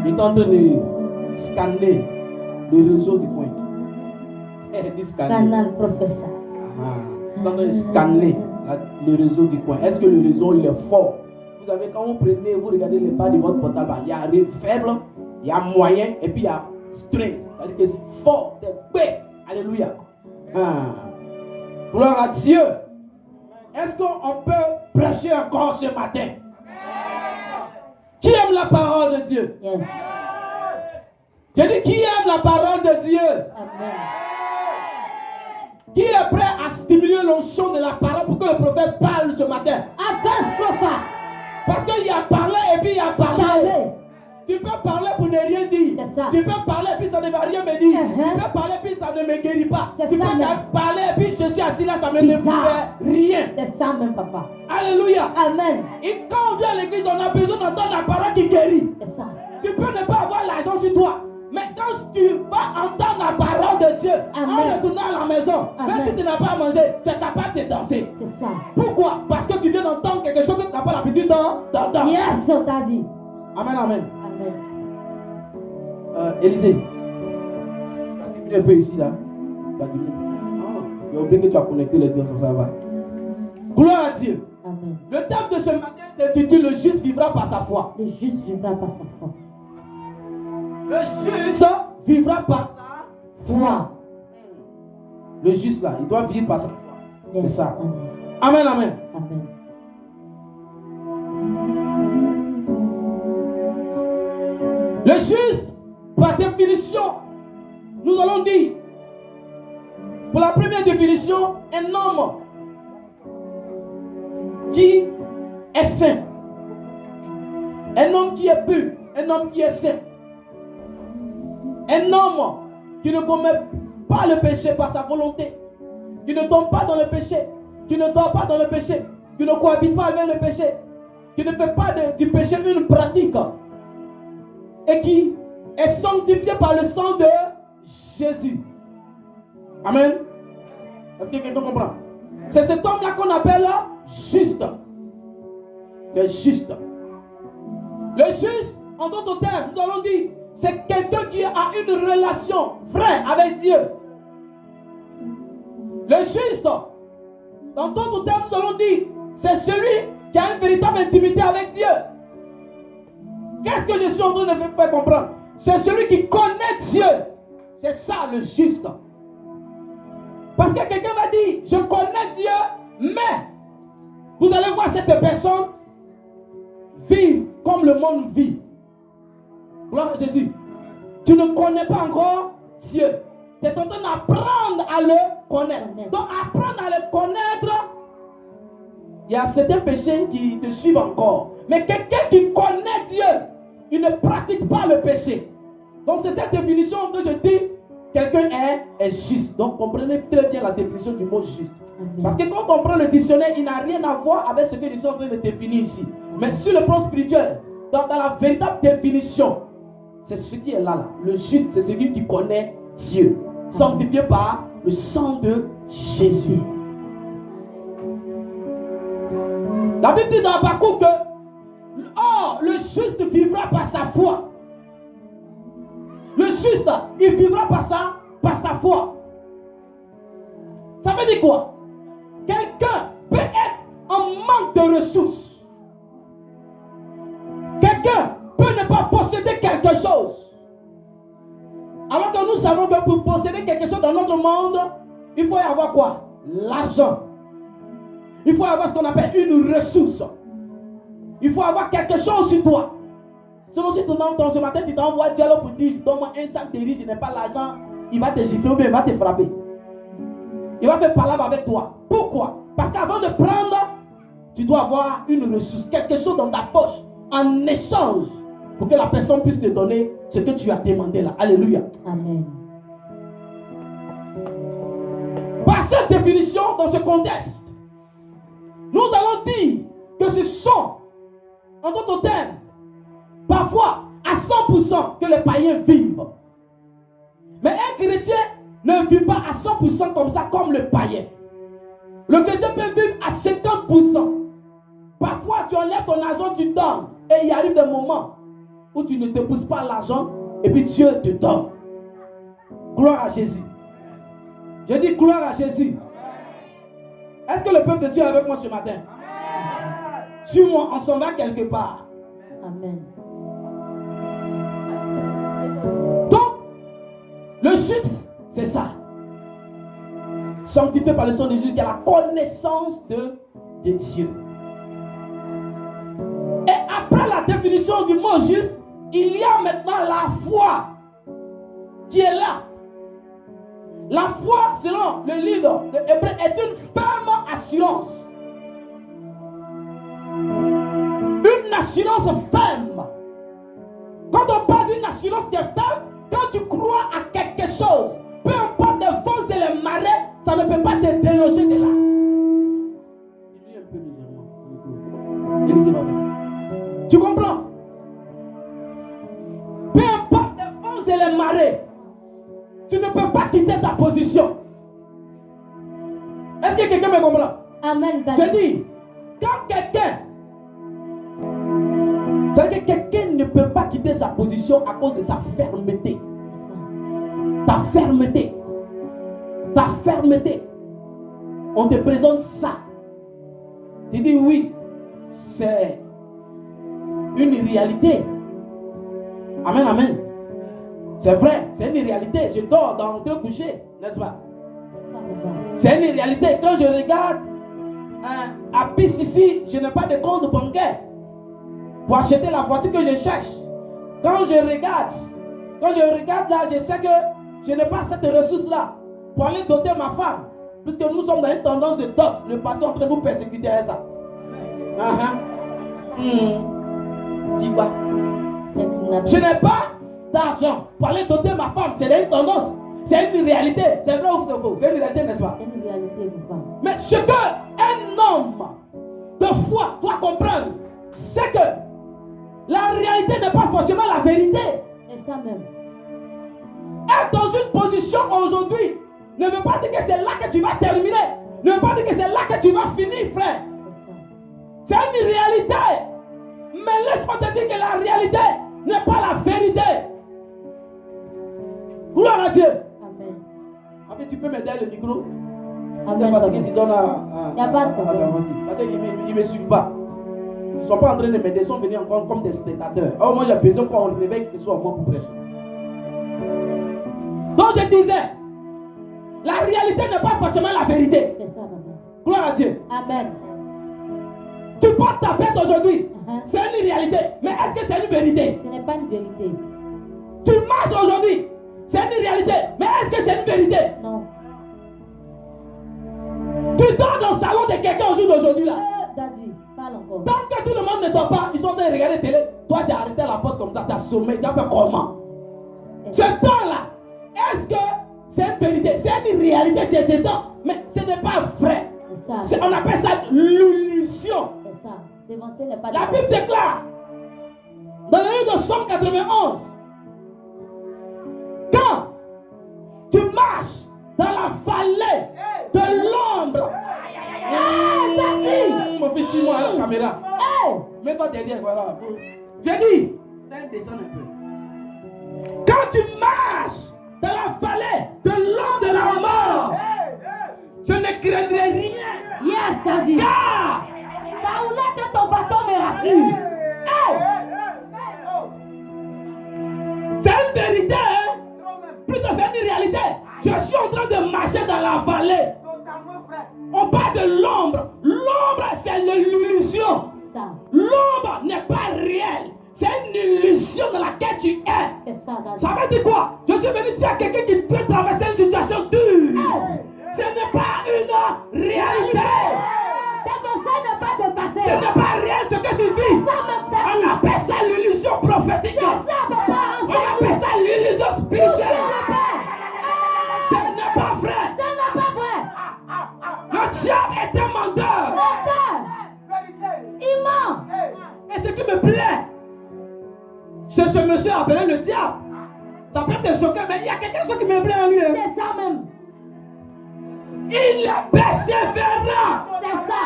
Il est en train de scanner le réseau du coin. Canal professeur. Il est en train de scanner le réseau du coin. Est-ce que le réseau il est fort? Vous savez, quand vous prenez, vous regardez les barres de votre portable, il y a un faible, il y a moyen, et puis il y a string. Ça veut dire que c'est fort, c'est bête. Alléluia. Gloire à Dieu. Est-ce qu'on peut prêcher encore ce matin? Qui aime la parole de Dieu? Yes. Je dis qui aime la parole de Dieu? Amen. Qui est prêt à stimuler l'onction de la parole pour que le prophète parle ce matin? Avance, prophète. Parce qu'il a parlé et puis il a parlé. Parlez. Tu peux parler pour ne rien dire. C'est ça. Tu peux parler et puis ça ne va rien me dire. Uh-huh. Tu peux parler et puis ça ne me guérit pas. C'est Tu ça, peux même. parler et puis je suis assis là, ça ne me Bizarre. fait rien. C'est ça même, papa. Alléluia. Amen. Et quand on vient à l'église, on a besoin d'entendre la parole qui guérit. C'est ça. Tu peux ne pas avoir l'argent sur toi. Mais quand tu vas entendre la parole de Dieu, Amen. en retournant à la maison, Amen. même si tu n'as pas à manger, tu es capable de danser. C'est ça. Pourquoi? Parce que tu viens d'entendre quelque chose que tu n'as pas l'habitude d'entendre. Yes, on t'a dit. Amen, amen. Amen. Élisée, tu as diminué un peu ici là. Tu as diminué. J'ai oublié que tu as connecté les deux, ça va. Gloire à Dieu. Amen. Le thème de ce matin s'intitule Le juste vivra par sa foi. Le juste vivra par sa foi. Le juste vivra par sa Foi. Le juste là, il doit vivre par sa foi. Yes, C'est ça. on dit. Amen, amen. Amen. Le juste, par définition, nous allons dire, pour la première définition, un homme qui est saint, un homme qui est pur, un homme qui est saint, un homme qui ne commet pas le péché par sa volonté, qui ne tombe pas dans le péché, qui ne dort pas dans le péché, qui ne cohabite pas avec le péché, qui ne fait pas du péché une pratique, et qui est sanctifié par le sang de Jésus. Amen. Est-ce que quelqu'un comprend? C'est cet homme-là qu'on appelle juste. C'est juste. Le juste, en d'autres termes, nous allons dire, c'est quelqu'un qui a une relation vraie avec Dieu. Le juste, dans d'autres termes, nous allons dire, c'est celui qui a une véritable intimité avec Dieu. Qu'est-ce que je suis en train de faire comprendre? C'est celui qui connaît Dieu. C'est ça le juste. Parce que quelqu'un va dire, je connais Dieu, mais vous allez voir cette personne vivre comme le monde vit. Gloire à Jésus. Tu ne connais pas encore Dieu. Tu es en train d'apprendre à le connaître. Donc apprendre à le connaître, il y a certains péchés qui te suivent encore. Mais quelqu'un qui connaît Dieu, il ne pratique pas le péché. Donc c'est cette définition que je dis, quelqu'un est juste. Donc comprenez très bien la définition du mot juste. Amen. Parce que quand on prend le dictionnaire, il n'a rien à voir avec ce que je suis en train de définir ici. Mais sur le plan spirituel, dans la véritable définition, c'est ce qui est là. Le juste, c'est celui qui connaît Dieu, sanctifié par le sang de Jésus. La Bible dit dans Habakkuk que oh, le juste vivra par sa foi. Le juste, il vivra par sa foi. Ça veut dire quoi? Quelqu'un peut être en manque de ressources. Quelqu'un peut ne pas posséder quelque chose. Alors que nous savons que pour posséder quelque chose dans notre monde, il faut y avoir quoi? L'argent. Il faut avoir ce qu'on appelle une ressource. Il faut avoir quelque chose sur toi. Sinon, si ce matin, tu t'envoies dialogue pour dire, donne-moi un sac de riz, je n'ai pas l'argent, il va te gifler ou bien il va te frapper. Il va faire palabre avec toi. Pourquoi? Parce qu'avant de prendre, tu dois avoir une ressource, quelque chose dans ta poche, en échange, pour que la personne puisse te donner ce que tu as demandé là. Alléluia. Amen. Par cette définition, dans ce contexte, nous allons dire que ce sont, en d'autres termes, parfois à 100% que les païens vivent. Mais un chrétien ne vit pas à 100% comme ça, comme le païen. Le chrétien peut vivre à 50%. Parfois, tu enlèves ton argent, tu donnes. Et il arrive des moments où tu ne te pousses pas l'argent et puis Dieu te donne. Gloire à Jésus. Je dis gloire à Jésus. Est-ce que le peuple de Dieu est avec moi ce matin? Suis-moi, on s'en va quelque part. Amen. Donc, le chute, c'est ça. Sanctifié par le sang de Jésus, qui a la connaissance de Dieu. Et après la définition du mot juste, il y a maintenant la foi qui est là. La foi, selon le livre de Hébreux, est une ferme assurance. Une assurance ferme. Quand on parle d'une assurance qui est ferme, quand tu crois à quelque chose, peu importe les vents et les marées, ça ne peut pas te déloger de là. Diminue un peu légèrement. Tu comprends? Peu importe les vents et les marées, tu ne peux pas quitter ta position. Est-ce que quelqu'un me comprend? Amen. Je dis, quand quelqu'un, c'est-à-dire que quelqu'un ne peut pas quitter sa position à cause de sa fermeté. Ta fermeté. Ta fermeté. On te présente ça. Tu dis oui, c'est une réalité. Amen, amen. C'est vrai, c'est une réalité. Je dors dans le coucher, n'est-ce pas? C'est une réalité. Quand je regarde à PCC, je n'ai pas de compte bancaire pour acheter la voiture que je cherche. Quand je regarde là, je sais que je n'ai pas cette ressource-là pour aller doter ma femme. Puisque nous sommes dans une tendance de dot. Le pasteur est en train de nous persécuter à ça. Dis-moi. Je n'ai pas d'argent pour aller doter ma femme. C'est une tendance. C'est une réalité. C'est vrai ou c'est faux? C'est une réalité, n'est-ce pas? C'est une réalité, papa. Mais ce qu'un homme de foi doit comprendre, c'est que la réalité n'est pas forcément la vérité. C'est ça même. Être dans une position aujourd'hui ne veut pas dire que c'est là que tu vas terminer. Ne veut pas dire que c'est là que tu vas finir, frère. C'est une réalité. Mais laisse-moi te dire que la réalité n'est pas la vérité. Gloire à Dieu. Amen. En fait, tu peux m'aider le micro. Amen. Fatigué, tu donnes Il n'y a pas de problème. Parce qu'ils ne me suivent pas. Ils ne sont pas en train de m'aider, ils sont venus encore comme des spectateurs. Oh, moi j'ai besoin qu'on réveille qu'ils soient au moins pour prêcher. Donc je disais, la réalité n'est pas forcément la vérité. C'est ça, papa. Gloire à Dieu. Amen. Tu portes ta tête aujourd'hui. C'est une réalité. Mais est-ce que c'est une vérité? Ce n'est pas une vérité. Tu marches aujourd'hui. C'est une réalité. Mais est-ce que c'est une vérité? Non. Tu dors dans le salon de quelqu'un au jour d'aujourd'hui là. Daddy, parle encore. Tant que tout le monde ne dort pas, ils sont en train de regarder la télé. Toi, tu as arrêté la porte comme ça, tu as sommé, tu as fait comment? Ce temps-là, est-ce que c'est une vérité? C'est une réalité, tu es dedans. Mais ce n'est pas vrai. C'est ça. On appelle ça l'illusion. C'est ça. Dévancer n'est pas La Bible déclare, dans le livre de Somme 91, quand tu marches dans la vallée de l'ombre, mon fils, suis-moi à la caméra. Mets-toi derrière, voilà. J'ai dit, descends un peu. Quand tu marches dans la vallée de l'ombre de la mort, je ne craindrai rien. Yes, Daddy. Car ta houlette et ton bâton me rassurent. C'est une vérité, hein? Plutôt c'est une réalité. Je suis en train de marcher dans la vallée. On parle de l'ombre. L'ombre, c'est l'illusion. L'ombre n'est pas réelle. C'est une illusion dans laquelle tu es. C'est ça, Daddy. Ça veut dire quoi? Je suis venu dire à quelqu'un qui peut traverser une situation dure. Ce n'est pas une réalité. Dévancer n'est pas de passer. Ce n'est pas réel ce que tu vis. On appelle ça l'illusion prophétique. C'est ça, papa. On appelle ça l'illusion spirituelle. Ce n'est pas vrai. Ce n'est pas vrai. Le diable est un menteur. Il ment. Et ce qui me plaît, c'est ce monsieur appelé le diable. Ça peut te choquer, mais il y a quelque chose qui me plaît en lui. C'est ça même. Il est persévérant. C'est ça.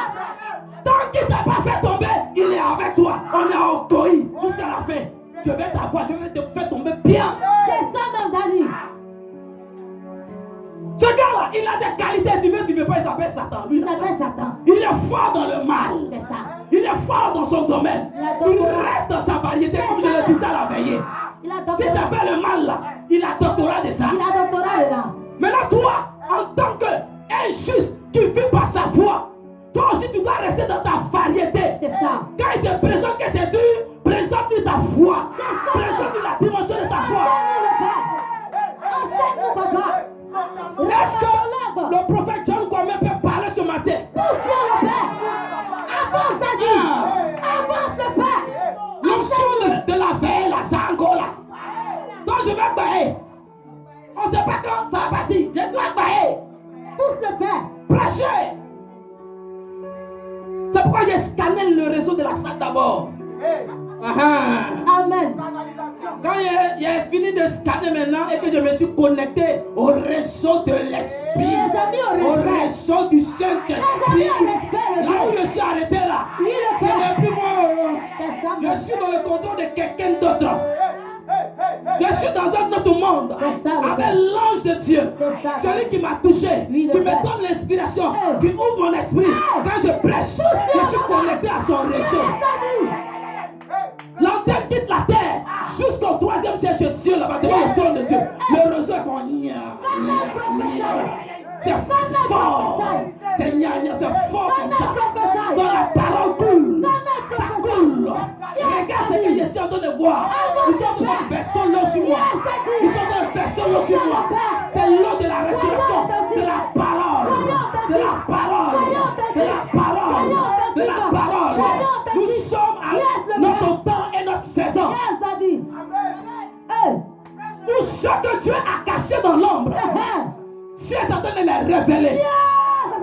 Tant qu'il ne t'a pas fait tomber, il est avec toi. On est au coï jusqu'à la fin. Je vais t'avoir, je vais te faire tomber bien. C'est ça même, Daddy. Ce gars-là, il a des qualités. Tu veux pas, il s'appelle Satan. Lui, Il s'appelle Satan. il est fort dans le mal. C'est ça. Il est fort dans son domaine. Il reste dans sa variété, comme je le disais à la veillée. Il a Si ça doctorat. fait le mal là, il a doctorat de ça. Il a doctorat dedans. Maintenant, toi, en tant qu'injuste qui vit par sa foi, toi aussi tu dois rester dans ta variété. C'est ça. Quand il te présente que c'est dur, présente-lui ta foi. C'est ça. Présente-lui la dimension de ta foi. Enseigne-nous, papa. Est-ce que Reste le prophète John Kwame peut parler ce matin? pousse bien le Père. Avance, Daddy. Avance, le Père. L'onction de la veille là, c'est encore là. Donc je vais bailler. On ne sait pas quand ça va partir. Je dois bailler. Pousse le Père. Prêcher. C'est pourquoi j'ai scanné le réseau de la salle d'abord. Amen. Quand j'ai fini de scanner maintenant et que je me suis connecté au réseau de l'esprit, Les amis au au respect. réseau du Saint-Esprit, Les amis au respect. là où je suis arrêté là, Lui le ce n'est fait. plus moi. C'est ça. Je suis dans le contrôle de quelqu'un d'autre. Je suis dans un autre monde C'est ça, le avec Père. l'ange de Dieu. C'est ça. Celui qui m'a touché, Oui, le qui me Père. donne l'inspiration, Eh. qui ouvre mon esprit. Eh. Quand je prêche, je suis connecté à son réseau. Daddy. L'antenne quitte la terre jusqu'au troisième siège de Dieu là-bas devant le trône de Dieu. Le réseau est qu'on c'est fort. C'est gna-gna, c'est fort comme ça. Dans la parole coule. Ça coule. Regarde ce que je suis en train de voir. Ils sont en train de faire son lot sur moi. Ils sont en train de faire son lot sur moi. C'est l'eau de la respiration, de la parole. De la parole. De la parole. De la parole. Nous sommes à notre temps et notre saison. Yes, Daddy. Hey. Tout ce que Dieu a caché dans l'ombre, Dieu est en train de les révéler.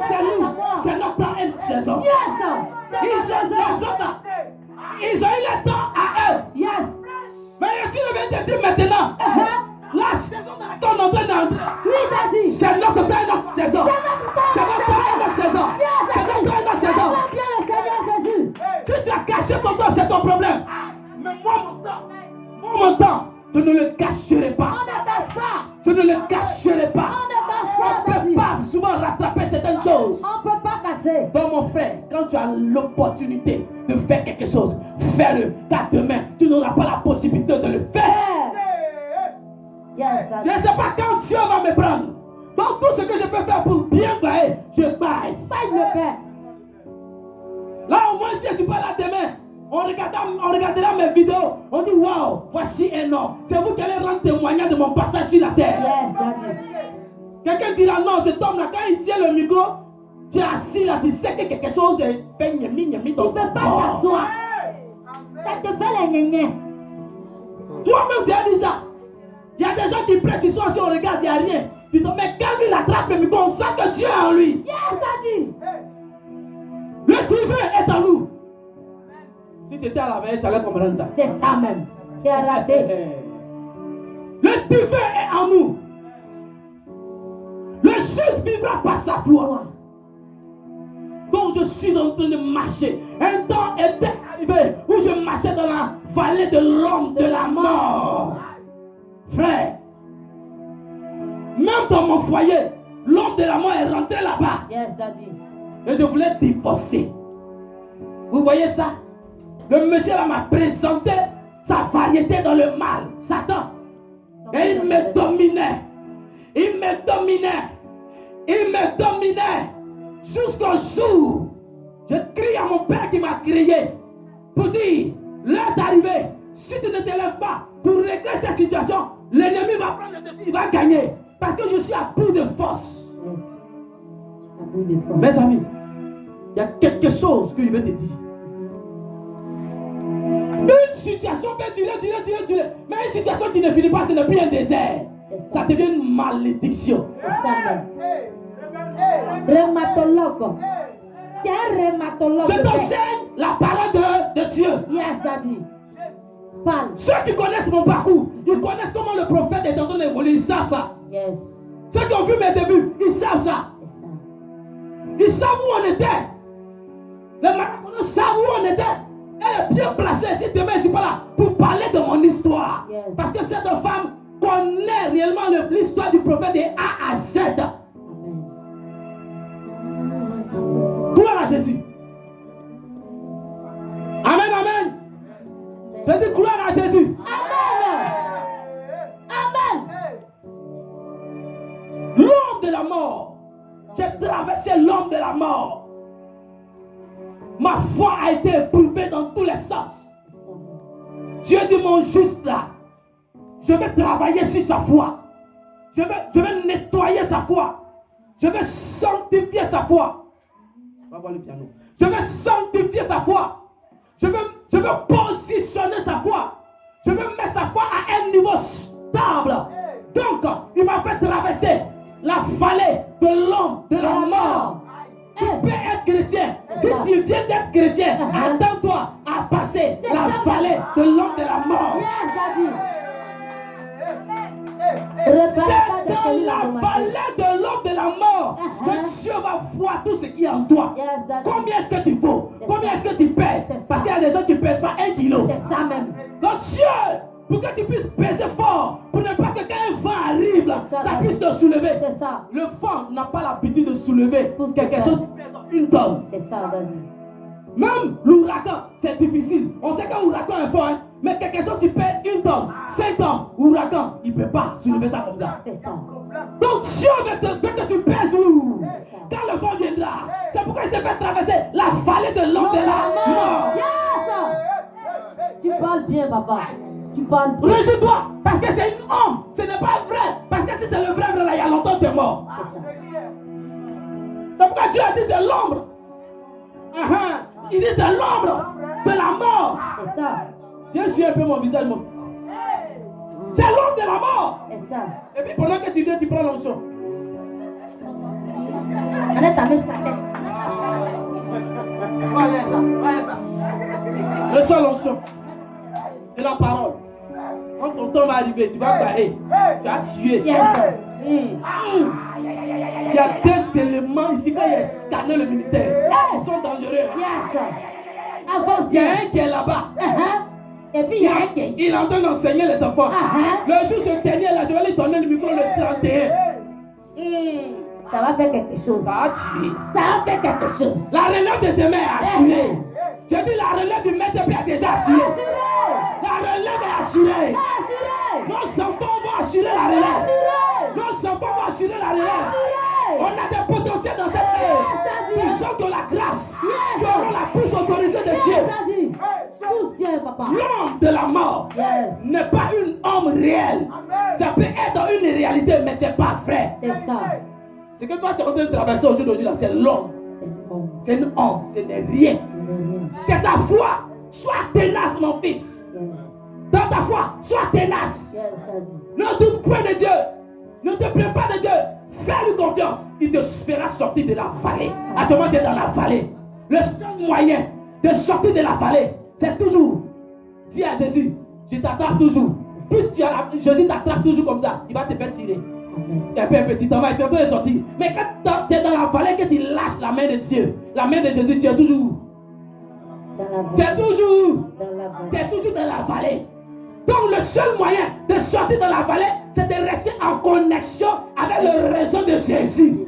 C'est nous, c'est notre temps et notre saison. Ils ont eu le temps à eux. Yes. Mais je suis venu te dire maintenant, la saison dans laquelle on est en train d'entrer, Oui, Daddy. c'est notre temps et notre saison. C'est notre temps et notre saison. C'est notre temps et notre saison. Acclame bien le Seigneur Jésus. Si tu as caché ton temps, c'est ton problème. Mais moi, mon temps, je ne le cacherai pas. On ne cache pas. Je ne le cacherai pas. On ne cache On pas, ne Daddy. peut pas souvent rattraper certaines choses. On ne peut pas cacher. Donc mon frère, quand tu as l'opportunité de faire quelque chose, fais-le. Car demain, tu n'auras pas la possibilité de le faire. Yes, Je Daddy. ne sais pas quand Dieu va me prendre. Donc tout ce que je peux faire pour bien bailler, je baille. Pas le Père. Là au moins si je ne suis pas là demain, on regardera mes vidéos, on dit waouh, voici un homme. C'est vous qui allez rendre témoignage de mon passage sur la terre. Yes, Daddy. Quelqu'un dira non, cet homme-là, quand il tient le micro, tu es assis là, tu sais que quelque chose est fait Tu ne dans peux pas t'asseoir. Ça te fait les gnagnais. Toi-même, tu as dit ça. Il y a des gens qui prêchent, ils sont assis, on regarde, il n'y a rien. Tu dis, mais quand lui il attrape le micro, on sent que Dieu est en lui. Yes, Daddy. Le divin est en nous. Si tu étais à la veille, tu allais comprendre ça. C'est ça même. Tu as raté. Le divin est en nous. Le juste vivra par sa foi. Donc je suis en train de marcher. Un temps était arrivé où je marchais dans la vallée de l'homme de la mort. Frère, même dans mon foyer, l'homme de la mort est rentré là-bas. Yes, Daddy. Et je voulais divorcer. Vous voyez ça? Le monsieur là m'a présenté sa variété dans le mal, Satan. Et il me dominait. Il me dominait. Il me dominait. Jusqu'au jour, je crie à mon père qui m'a crié pour dire, l'heure est arrivée. Si tu ne te lèves pas pour régler cette situation, l'ennemi va prendre le dessus, il va gagner. Parce que je suis à bout de force. Yes. À bout de force. Mes amis, il y a quelque chose que je vais te dire. Une situation peut durer. Mais une situation qui ne finit pas, ce n'est plus un désert. Ça devient une malédiction. C'est ça même. Rhumatologue. Tu es un rhumatologue. Je t'enseigne la parole de Dieu. Yes, Daddy. Parle. Ceux qui connaissent mon parcours, ils connaissent comment le prophète est en train d'évoluer. Ils savent ça. Yes. Ceux qui ont vu mes débuts, ils savent ça. C'est ça. Ils savent où on était. Les marabouts savent où on était. Elle est bien placée ici demain, ici pas là, pour parler de mon histoire. Yes. Parce que cette femme connaît réellement l'histoire du prophète de A à Z. Amen. Gloire à Jésus. Amen, amen. Je dis gloire à Jésus. Amen. Amen. L'homme de la mort. J'ai traversé l'homme de la mort. Ma foi a été éprouvée dans tous les sens. Dieu dit mon juste là. Je vais travailler sur sa foi. Je vais nettoyer sa foi. Je vais sanctifier sa foi. On va voir le piano. Je vais sanctifier sa foi. Je vais positionner sa foi. Je vais mettre sa foi à un niveau stable. Donc, il m'a fait traverser la vallée de l'homme de la mort. Tu peux être chrétien. Si tu viens d'être chrétien, attends-toi à passer la vallée de l'homme de la mort. Yes, Daddy. C'est dans la vallée de l'homme de la mort que Dieu va voir tout ce qui est en toi. Yes, Daddy. Combien est-ce que tu vaux? Combien est-ce que tu pèses? Parce qu'il y a des gens qui ne pèsent pas 1 kilo. C'est ça même. Donc Dieu, pour que tu puisses peser fort, pour ne pas que quand un vent arrive, ça puisse te soulever. C'est ça. Le vent n'a pas l'habitude de soulever Pour quelque ça. chose qui pèse 1 tonne. C'est ça, Daddy. Même l'ouragan, c'est difficile. On sait qu'un ouragan est fort, hein? Mais quelque chose qui pèse 1 tonne, 5 tonnes, ouragan, il ne peut pas soulever ça comme ça. C'est ça. Donc Dieu veut que tu pèses lourd. Quand le vent viendra, c'est pourquoi il te fait traverser la vallée de l'homme de la mort. Yes. Tu parles bien, papa. Tu parles bien. Réjouis-toi, parce que c'est une homme, ce n'est pas vrai. Parce que si c'est le vrai, là, il y a longtemps tu es mort. C'est ça. C'est pourquoi Dieu a dit c'est l'ombre. Il dit c'est l'ombre de la mort. C'est ça. Viens suivre un peu mon visage, mon. C'est l'ombre de la mort. C'est ça. Et puis pendant que tu viens, tu prends l'onction. Allez, ta main sur ta tête. Voilà ça, voilà ça. Reçois l'onction de la parole. Quand ton temps va arriver, tu vas bailler. Tu vas tuer. Yes. Il y a des éléments ici quand il a scanné le ministère. Ils sont dangereux. Yes. Avance Il y a bien. un qui est là-bas. Et puis il y a un qui est ici. Il est en train d'enseigner les enfants. Le jour ce dernier là, je vais lui donner le micro le 31. Ça va faire quelque chose. Ça a tué. Ça va faire quelque chose. La relève de demain est assurée. Je dis la relève du maître est déjà assurée. Assuré. La relève est assurée. Assuré. Nos enfants vont assurer la relève. Assuré. Nos enfants vont assurer la relève. Assuré. On a des potentiels dans cette ère. Des gens qui ont la grâce, qui auront la pousse autorisée de Dieu. Daddy. Pousse bien, papa. L'homme de la mort Yes. n'est pas une homme réelle. Ça peut être une réalité, mais c'est pas vrai. C'est ça. Ce que toi tu es en train de traverser aujourd'hui, là, c'est l'homme. C'est bon. C'est une homme, ce n'est rien. C'est rien. C'est ta foi. Sois tenace, mon fils. Yes. Dans ta foi, sois tenace. Yes, Daddy. Ne doute point de Dieu. Ne te plains pas de Dieu. Fais-lui confiance. Il te fera sortir de la vallée. Actuellement, tu es dans la vallée. Le seul moyen de sortir de la vallée, c'est toujours dis à Jésus, je t'attrape toujours. Plus Jésus t'attrape toujours comme ça, il va te faire tirer. Amen. Un petit temps, tu es en train de sortir. Mais quand tu es dans la vallée, que tu lâches la main de Dieu, la main de Jésus, tu es toujours. Dans la Tu es vallée. toujours. Dans la vallée. Tu es toujours dans la vallée. Donc le seul moyen de sortir dans la vallée, c'est de rester en connexion avec le réseau de Jésus.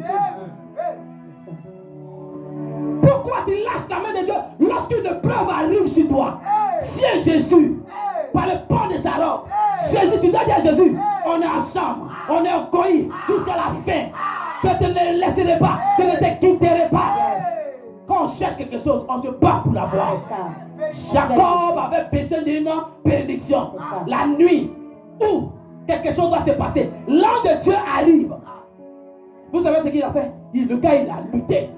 Pourquoi tu lâches la main de Dieu lorsqu'une épreuve arrive sur toi? Tiens Jésus par le port de sa robe. Jésus, tu dois dire à Jésus, on est ensemble, on est en coï jusqu'à la fin. Je ne te laisserai pas, je ne te quitterai pas. Quand on cherche quelque chose, on se bat pour l'avoir. C'est ça. Jacob avait besoin d'une bénédiction. La nuit où quelque chose doit se passer, l'ange de Dieu arrive. Vous savez ce qu'il a fait? Le gars, il a lutté.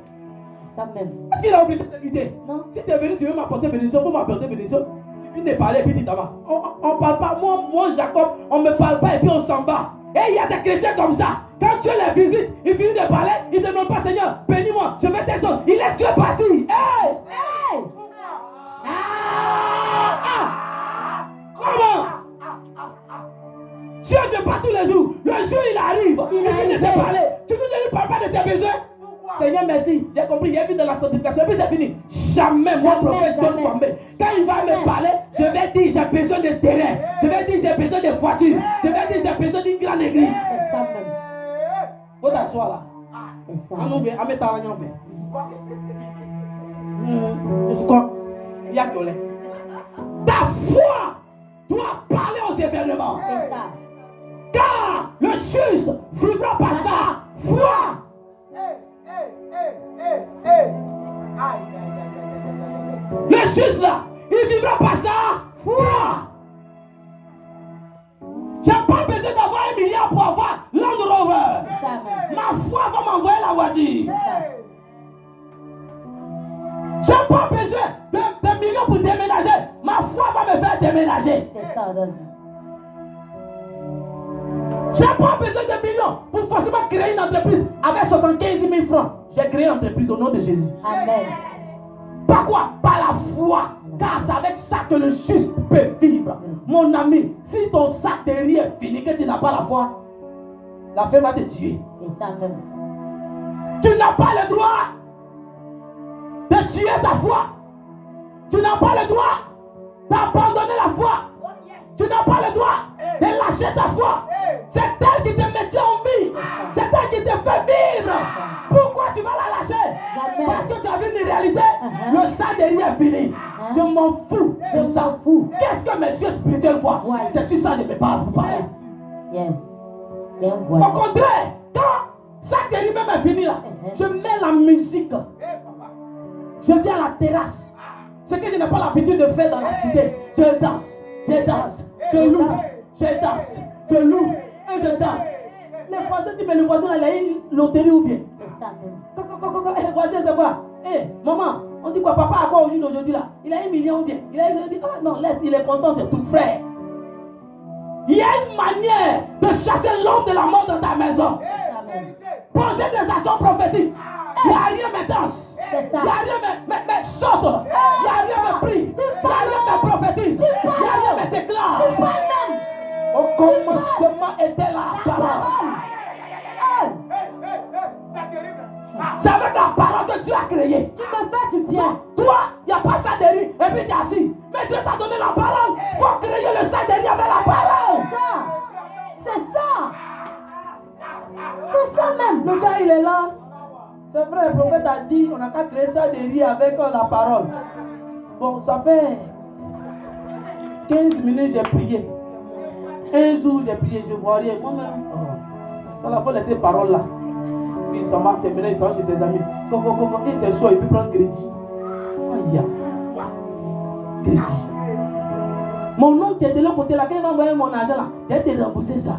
Ça même. Est-ce qu'il a obligé de lutter? Non. Si tu es venu, tu veux m'apporter bénédiction, il faut m'apporter bénédiction. Tu viens de parler et puis tu t'en vas. On ne parle pas. Moi, Jacob, on ne me parle pas et puis on s'en va. Et il y a des chrétiens comme ça. Quand Dieu les visite, il finit de parler, il ne demande pas, Seigneur, bénis-moi, je fais tes choses. Il laisse Dieu partir. Hey! Hey! Comment? Dieu ne vient pas tous les jours. Le jour il arrive, il finit de te parler. Tu ne lui parles pas de tes besoins. Seigneur, merci. J'ai compris. Il y a vu de la sanctification. Et puis c'est fini. Jamais mon prophète donne tomber. Quand il va me parler, je vais dire j'ai besoin de terrain. Je vais dire j'ai besoin de voiture. Je vais dire j'ai besoin d'une grande église. C'est ça même. Faut t'asseoir là. C'est ça. À mettre à l'agneau fait. C'est quoi? Il y a que ta foi doit parler aux événements. C'est ça. Car le juste vivra par sa foi. Le juste là, il vivra par sa foi. J'ai pas besoin d'avoir 1 milliard pour avoir Land Rover. C'est ça même. Ma foi va m'envoyer la voiture. C'est ça. J'ai pas besoin de millions pour déménager. Ma foi va me faire déménager. C'est ça, Daddy. J'ai pas besoin de millions pour forcément créer une entreprise avec 75 000 francs. J'ai créé une entreprise au nom de Jésus. Amen. Par quoi? Par la foi. Car c'est avec ça que le juste peut vivre. Mon ami, si ton sac de riz est fini, que tu n'as pas la foi, la faim va te tuer. C'est ça même. Tu n'as pas le droit de tuer ta foi. Tu n'as pas le droit d'abandonner la foi. Tu n'as pas le droit de lâcher ta foi. C'est elle qui te maintient en vie. C'est elle qui te fait vivre. Pourquoi tu vas la lâcher? Jamais. Parce que tu as vu une réalité. Le sac de riz est fini. Je m'en fous. Je s'en fous. Qu'est-ce que mes yeux spirituels voient? C'est sur ça que je me base pour parler. Yes. Bien Au voilà. contraire, quand sac de riz même est fini là, je mets la musique. Je viens à la terrasse. Ce que je n'ai pas l'habitude de faire dans la cité. Je danse, je loue, je danse, je loue et je danse. Les voisins disent, mais le voisin là, il a une loterie ou bien? C'est ça même. Le voisin c'est quoi? Maman, on dit quoi? Papa a quoi aujourd'hui là? Il a 1 million ou bien? Il a dit, ah non, laisse, il est content, c'est tout frère. Il y a une manière de chasser l'homme de la mort dans ta maison. C'est ça même. Poser des actions prophétiques. Il n'y a rien mais danse. C'est ça. Il n'y a rien mais saute. Il n'y a rien mais prie. Il n'y a rien mais prophétise. Il n'y a rien mais déclare. Pas même. Au commencement était la parole. C'est avec la parole que Dieu a créé. Tu me fais du bien. Toi, il n'y a pas ça de riz et puis tu es assis. Mais Dieu t'a donné la parole. Il faut créer le sac de riz avec la parole. C'est ça. C'est ça même. Le gars, il est là. C'est vrai, le prophète a dit on n'a qu'à créer ça de riz avec la parole. Bon, ça fait 15 minutes j'ai prié. Un jour j'ai prié, je vois rien. Moi-même, ça la faut laisser parole là. Puis ça marche, c'est maintenant il sort chez ses amis. Coco, et c'est chaud, il peut prendre crédit. Aïe, crédit. Mon oncle qui est de l'autre côté là, quand il va envoyer mon argent là, j'ai été rembourser ça.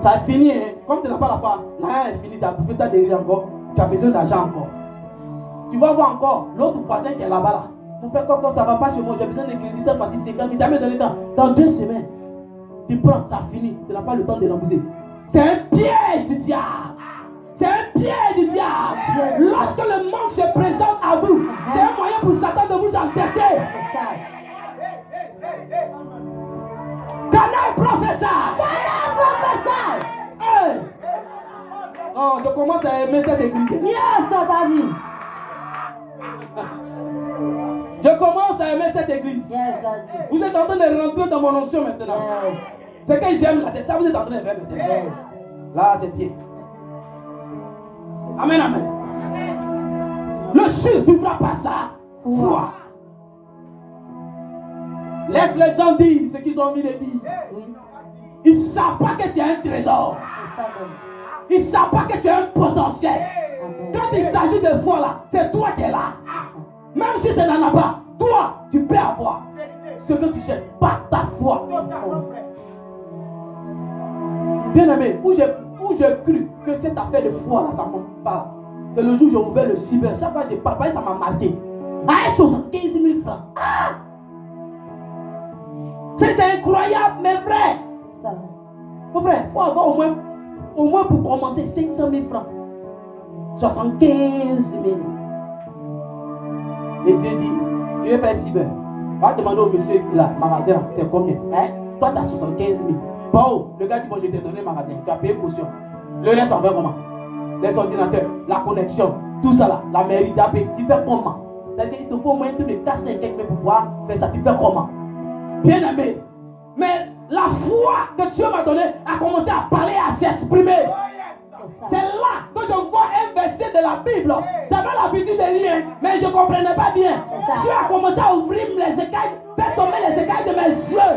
Ça a fini, hein. Comme tu n'as pas la foi, l'argent est fini, tu as bouffé ça derrière encore, tu as besoin d'argent encore. Tu vas voir encore l'autre voisin qui est là-bas là. Mon frère, Coco, ça ne va pas chez moi, j'ai besoin de crédit, ça passe 50 000, tu as mis dans le temps. Dans 2 semaines, tu prends, ça finit, tu n'as pas le temps de rembourser. C'est un piège du diable. C'est un piège du diable. Lorsque le manque se présente à vous, c'est un moyen pour Satan de vous endetter. C'est ça. Canal professeur. Canal professeur. Hey. Oh, je commence à aimer cette église. Yes, Daddy. Je commence à aimer cette église. Yes, Daddy. Vous êtes en train de rentrer dans mon onction maintenant. Yes. Ce que j'aime là, c'est ça que vous êtes en train de faire maintenant. Yes. Là, c'est bien. Amen, amen. Le juste vivra par sa foi. Laisse les gens dire ce qu'ils ont envie de dire. Oui. Ils ne savent pas que tu as un trésor. C'est ça même. Ils ne savent pas que tu as un potentiel. Amen. Quand il s'agit de foi là, c'est toi qui es là. Même si tu n'en as pas, toi, tu peux avoir ce que tu cherches, pas ta foi. Bien aimé, où j'ai cru que cette affaire de foi là, ça m'en parle. C'est le jour où j'ai ouvert le cyber. Chaque fois que je parle, ça m'a marqué. À 75 000 francs. Ah! C'est incroyable, mais vrai. Ça. Mon frère, il faut avoir au moins pour commencer 500 000 francs. 75 000. Et Dieu dit, tu veux faire cyber. Va demander au monsieur là, magasin, c'est combien? Hein? Toi, tu as 75 000. Bon, le gars dit, bon, je t'ai donné le magasin. Tu as payé caution. Le reste, on fait comment? les ordinateurs, la connexion, tout ça là, la mairie d'AP, tu fais comment? C'est-à-dire qu'il te faut au moins un truc de 4-5 quelques pour pouvoir faire ça. Tu fais comment? Bien aimé. Mais la foi que Dieu m'a donnée a commencé à parler, à s'exprimer. C'est là que je vois un verset de la Bible. J'avais l'habitude de lire, mais je ne comprenais pas bien. Dieu a commencé à ouvrir les écailles, faire tomber les écailles de mes yeux.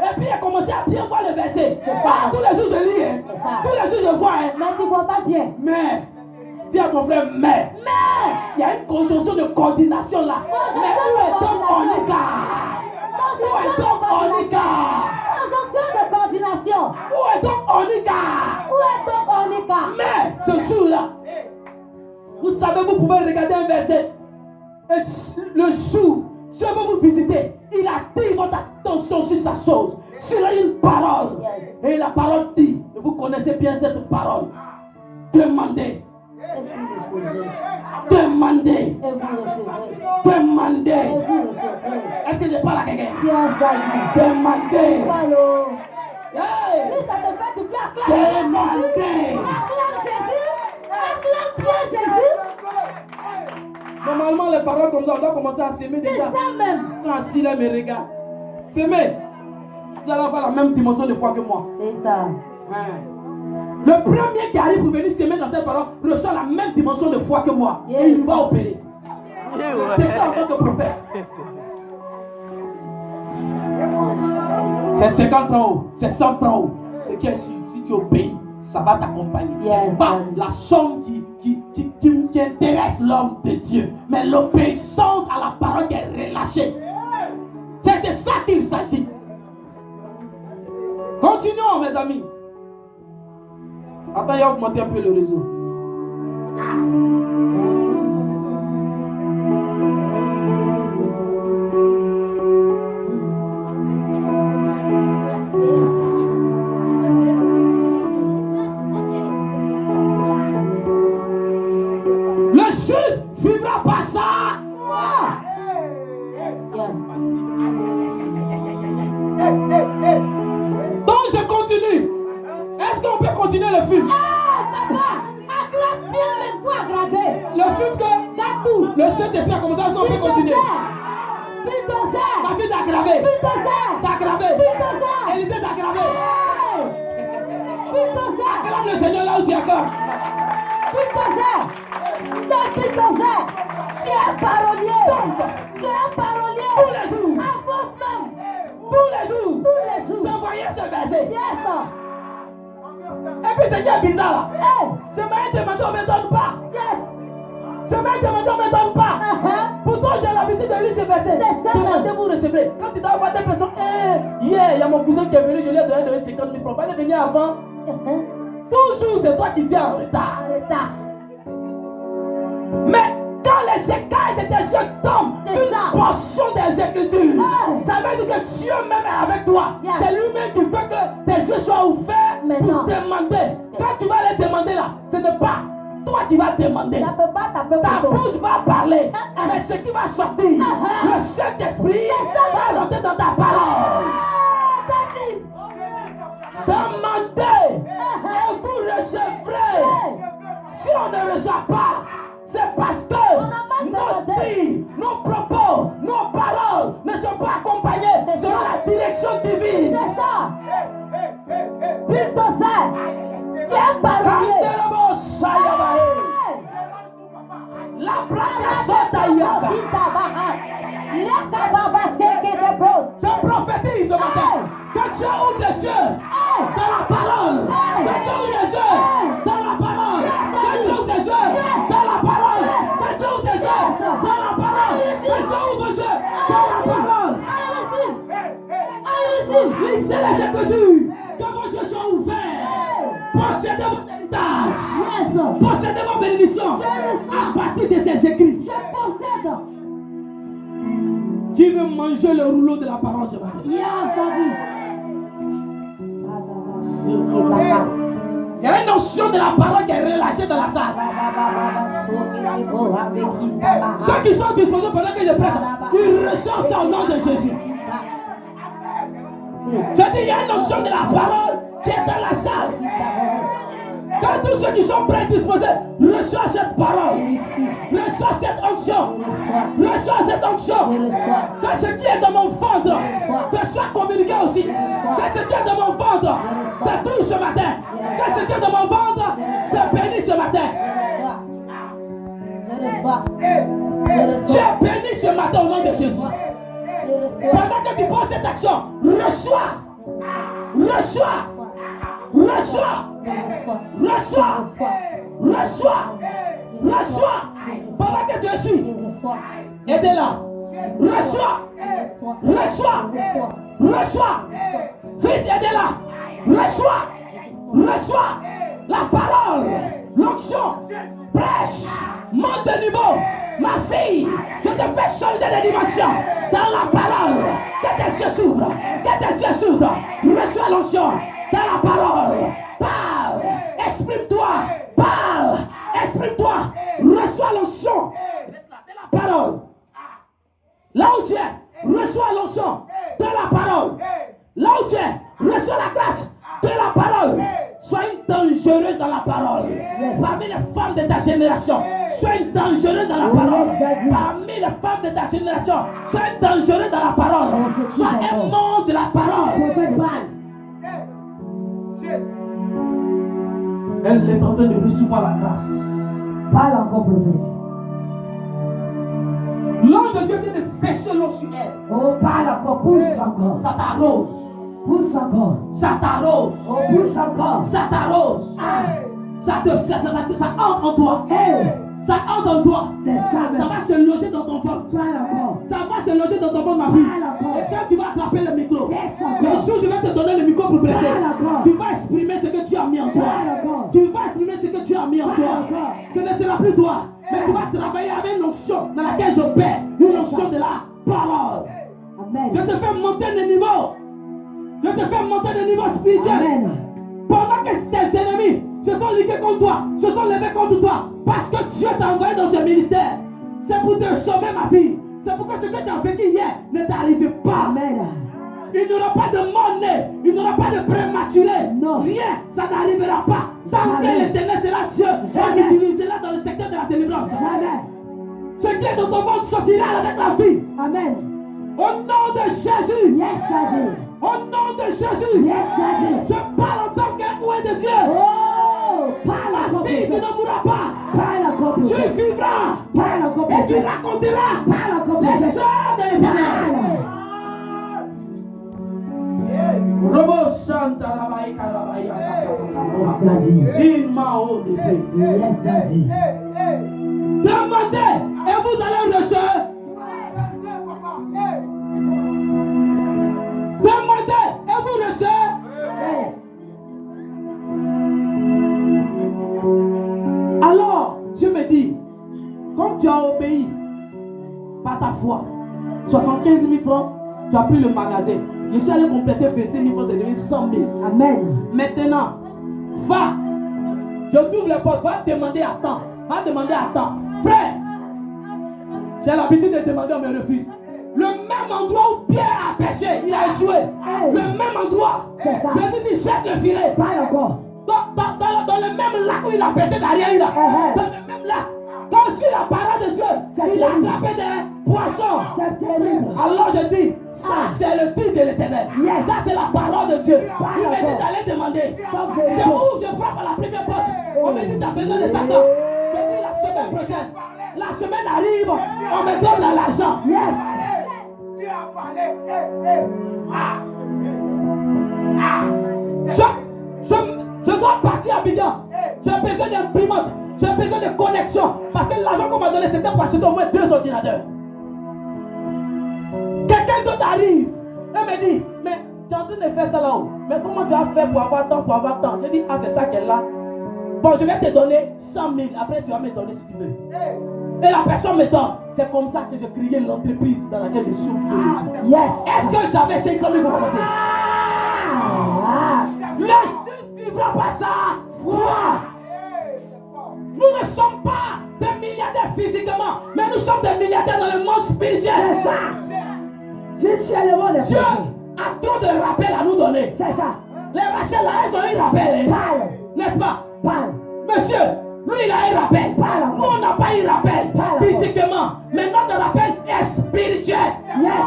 Et puis il a commencé à bien voir le verset. Ah, tous les jours je lis, hein. Tous les jours je vois. Hein. Mais tu ne vois pas bien. Mais, dis à ton frère, mais. Il y a une conjonction de coordination là. Mais où est donc Onika? Où est donc Onika? Conjonction de coordination. Où est donc Onika? Où est donc Onika? Mais ce jour-là, vous savez, vous pouvez regarder un verset. Et le jour, Dieu va vous visiter. Il attire votre attention sur sa chose, sur une parole. Et la parole dit, et vous connaissez bien cette parole, demandez. Demandez. Et vous recevrez. Demandez. Et vous recevrez. Est-ce que je parle à quelqu'un? Yes, Daddy. Demandez. Allô. Hey. Si ça te fait du bien, acclame Jésus. Demandez. Acclame Jésus. Acclame bien Jésus. Normalement, les paroles comme ça, on doit commencer à s'aimer C'est déjà. ça même. Ils sont assis là, me regardent. S'aimer. Vous allez avoir la même dimension de foi que moi. C'est ça. Le premier qui arrive pour venir s'aimer dans cette parole reçoit la même dimension de foi que moi. Yeah. Et il va opérer. C'est en tant que prophète. C'est 50 francs haut, c'est 100 francs haut. Ce qui est sûr, si tu obéis, ça va t'accompagner. Yes, Pas la somme qui intéresse l'homme de Dieu, mais l'obéissance à la parole qui est relâchée. C'est de ça qu'il s'agit. Continuons, mes amis. Attends, il a augmenté un peu le réseau. Le juste vivra par ça. Donc je continue. Est-ce qu'on peut continuer le film? Papa, aggrave bien, mais toi aggraver. Le film que Datou. le Saint-Esprit a commencé, est-ce qu'on peut continuer? Bulldozer. Ma fille t'a aggravé. Bulldozer. T'as aggravé. Bulldozer. Élisée t'a aggravé. Bulldozer. Acclame le Seigneur là où tu acclames. Bulldozer. Le bulldozer. Tu es un parolier. Donc, Tu es un parolier. tous les jours, Avance même. tous les jours, Tous les jours. j'envoyais ce verset. Yes. Et puis c'est qui est bizarre là. Hey. Je m'ai demandé, on ne me donne pas. Yes. Je m'ai demandé, on ne me donne pas. Pourtant j'ai l'habitude de lire ce verset. C'est ça. Demandez, vous recevrez. Quand tu dois voir des personnes, hier, il y a mon cousin qui est venu, je lui ai donné 50 000 francs. Il est venu avant. Toujours c'est toi qui viens en retard. Mais quand les écailles de tes yeux tombent C'est sur ça. une portion des Écritures, Hey. ça veut dire que Dieu même est avec toi. Yes. C'est lui-même qui fait que tes yeux soient ouverts Maintenant. pour demander. Quand tu vas les demander là, ce n'est pas toi qui vas demander. Ça peut pas taper Ta pour toi. bouche va parler, mais ce qui va sortir, le Saint-Esprit va rentrer dans ta parole. Demandez et vous recevrez. Si on ne reçoit pas, c'est parce que nos dits, nos propos, nos paroles ne sont pas accompagnés selon la direction divine. C'est ça. Bulldozer. Tu es un parolier. Kandelebo Sayabae. La braca sota yaka. Je prophétise ce matin que Dieu ouvre les yeux dans la parole. Que Dieu ouvre les yeux dans la parole. Que Dieu ouvre les yeux dans la parole. Que Dieu ouvre les yeux dans la parole. Que Dieu ouvre les yeux dans la parole. Lisez les Écritures. Que vos yeux soient ouverts. Possédez votre héritage. Possédez vos bénédictions à partir de ces écrits. Je possède. Qui veut manger le rouleau de la parole ce matin? Yes, David. Il y a une notion de la parole qui est relâchée dans la salle. Ceux qui sont disposés pendant que je prêche, ils reçoivent ça au nom de Jésus. Je dis, il y a une notion de la parole qui est dans la salle. Que Que tous ceux qui sont prédisposés reçoivent cette parole. Reçois cette onction. Reçois cette onction. Que ce qui est dans mon ventre te soit communiqué aussi. Que ce qui est dans mon ventre te touche ce matin. Que ce qui est dans mon ventre te bénisse ce matin. Tu es béni ce matin au nom de Jésus. Pendant que tu poses cette action, reçois. Reçois. Reçois. Reçois. Reçois. Reçois. Pendant que tu es su, aidez-la. Reçois. Reçois. Reçois. Vite, aidez-la. Reçois. Reçois. La parole. L'onction. Prêche. Monte de niveau. Ma fille, je te fais changer de dimension dans la parole. Que tes yeux s'ouvrent. Que tes yeux s'ouvrent. Reçois l'onction dans la parole. Parle. Exprime-toi. Parle. Exprime-toi. Reçois l'onction de la parole. Là où tu es, reçois l'onction de la parole. Là où tu es, reçois la grâce de la parole. Sois une dangereuse dans la parmi les femmes de ta génération. Sois une dangereuse dans la parole. Parmi les femmes de ta génération, sois une dangereuse dans la parole. Sois un monstre de la parole. Elle est en train de recevoir la grâce. Parle encore, prophète. L'ange de Dieu vient de verser l'eau sur elle. Oh, parle encore, pousse encore. Ça t'arrose. Pousse encore. Ça t'arrose. Oh, pousse encore. Ça t'arrose. Ça entre en toi. Ça entre en toi. C'est ça, Ça va se loger dans ton ventre. Parle encore. Ça va se loger dans ton ventre, ma fille. Parle encore. Et quand tu vas attraper le micro, Laisse le encore. jour où je vais te donner le micro pour prêcher, Parle encore. tu vas exprimer ce que tu as mis en toi. Parle encore. Tu vas exprimer ce que tu as mis en Parle toi. encore. Ce ne sera plus toi, mais tu vas travailler avec une onction dans laquelle j'opère, une onction de la parole. Amen. Je te fais monter de niveau. Je te fais monter de niveau spirituel. Amen. Pendant que tes ennemis se sont ligués contre toi, se sont levés contre toi, parce que Dieu t'a envoyé dans ce ministère, c'est pour te sauver, ma fille. C'est pourquoi ce que tu as vécu hier ne t'arrive pas. Amen. Il n'y aura pas de mort-né, il n'y aura pas de prématuré. Non. Rien, ça n'arrivera pas. Tant que Jamais. l'Éternel sera Dieu, on Jamais. l'utilisera dans le secteur de la délivrance. Jamais. Ce qui est dans ton ventre sortira avec la vie. Amen. Au nom de Jésus. Yes, Daddy. Au nom de Jésus. Yes, Daddy. Je parle en tant qu'éloigné de Dieu. Oh, parle Ma encore, fille, tu prophète. ne mourras pas. Parle encore, Tu prophète. vivras. Parle encore, Et tu prophète. raconteras Parle encore, les prophète. sœurs de l'Éternel. Robo Santa Rabaïka Rabaïka. Yes, Daddy. In Mao de Dieu. Yes, Daddy. Demandez et vous allez recevoir. Demandez et vous recevez. Alors, Dieu me dit, comme tu as obéi par ta foi, 75 000 francs, tu as pris le magasin. Je suis allé compléter 25 000 francs, c'est devenu 100 000. Amen. Maintenant, va. Je t'ouvre les portes, va demander à temps. Va demander à temps. Frère, j'ai l'habitude de demander, on me refuse. Le même endroit où Pierre a pêché, il a échoué. Le même endroit. C'est ça. Jésus dit, jette le filet. Parle encore. Dans le même lac où il a pêché derrière, il a. Dans le même lac. Quand sur la parole de Dieu, il a attrapé des poissons. C'est terrible. Alors je dis, ça c'est le titre de l'Éternel. Yes. Ça c'est la parole de Dieu. Parle Il m'a dit encore. d'aller demander. Parle C'est encore. où je frappe à la première porte. On me dit, tu as besoin de Satan. Je dis la semaine prochaine. La semaine arrive, on me donne l'argent. Yes. Tu as parlé. Je dois partir à Abidjan. J'ai besoin d'imprimante. J'ai besoin de connexion. Parce que l'argent qu'on m'a donné, c'était pour acheter au moins 2 ordinateurs. Quelqu'un d'autre arrive et me dit, mais tu es en train de faire ça là-haut. Mais comment tu as fait pour avoir temps, Je dis, ah c'est ça qu'elle a. Bon, je vais te donner 100 000. Après, tu vas me donner si tu veux. Et la personne me donne. C'est comme ça que j'ai créé l'entreprise dans laquelle je suis aujourd'hui. Yes. Est-ce que j'avais 500 000 pour commencer? Les gens ne vivront pas ça. Foi. Nous ne sommes pas des milliardaires physiquement, mais nous sommes des milliardaires dans le monde spirituel. C'est ça. Virtuellement, les Dieu prophètes. a trop de rappels à nous donner. C'est ça. Les Rachel là, elles ont un rappel. Parle. N'est-ce pas? Parle. Monsieur, lui il a un rappel. Parle. Nous on n'a pas eu rappel Parle. physiquement. Mais notre rappel est spirituel. Yes.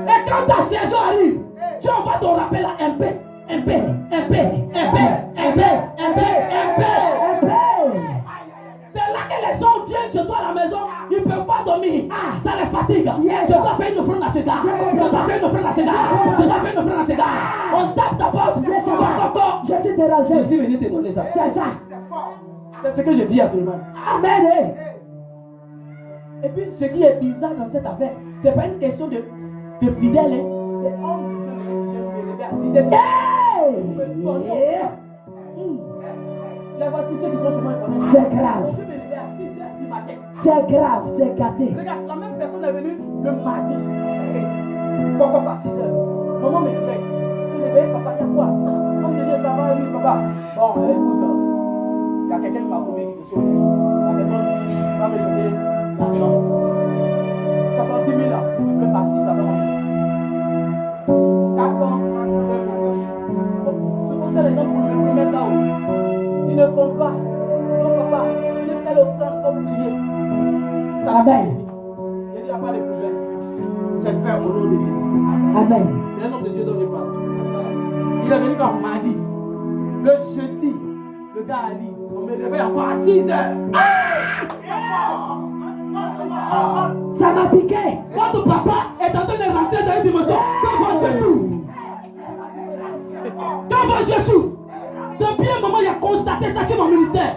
Et quand ta saison arrive, tu envoies ton rappel à un peu. Un peu. C'est là que les gens viennent chez toi à la maison, ils ne peuvent pas dormir. Ah, ça les fatigue. Yes. Je dois faire une offrande à ce gars. Je dois faire une offrande à ce gars. Je dois faire une offrande à ce gars. On tape ta porte. Je suis dérangé. Je suis venu te donner ça. C'est ça. C'est ce que je vis actuellement. Amen. Et puis, ce qui est bizarre dans cette affaire, ce n'est pas une question de fidèle. Hein. C'est homme de Dieu me lever à 6 heures. Les voici ceux qui sont chez moi, ils connaissent. C'est grave. Je me lever à 6 heures du matin. C'est grave, c'est gâté. Regarde, la même personne est venue le mardi. Pourquoi pas 6 heures? Maman me réveille. Je me réveille, papa, il y a quoi? Comme de Dieu, ça va, oui, papa. Bon, écoute, il y a quelqu'un qui m'a promis quelque chose. La personne dit, va me donner l'argent. 70 000 là, tu peux passer, ça va. 400, ce qu'on fait les gens pour me mettre là-haut. Ils ne font pas. Non, papa, j'ai telle offrande comme prier. Ça va bien. Il n'y a pas de problème. C'est fait au nom de Jésus. Amen. C'est un homme de Dieu dont je parle. Il est venu comme mardi. Le jeudi, le gars a dit, on me réveille encore à 6 heures. Ça m'a piqué. Votre papa est en train de rentrer dans une dimension. Quand vos yeux s'ouvrent. Quand vos yeux s'ouvrent. Depuis un moment, il a constaté ça chez mon ministère.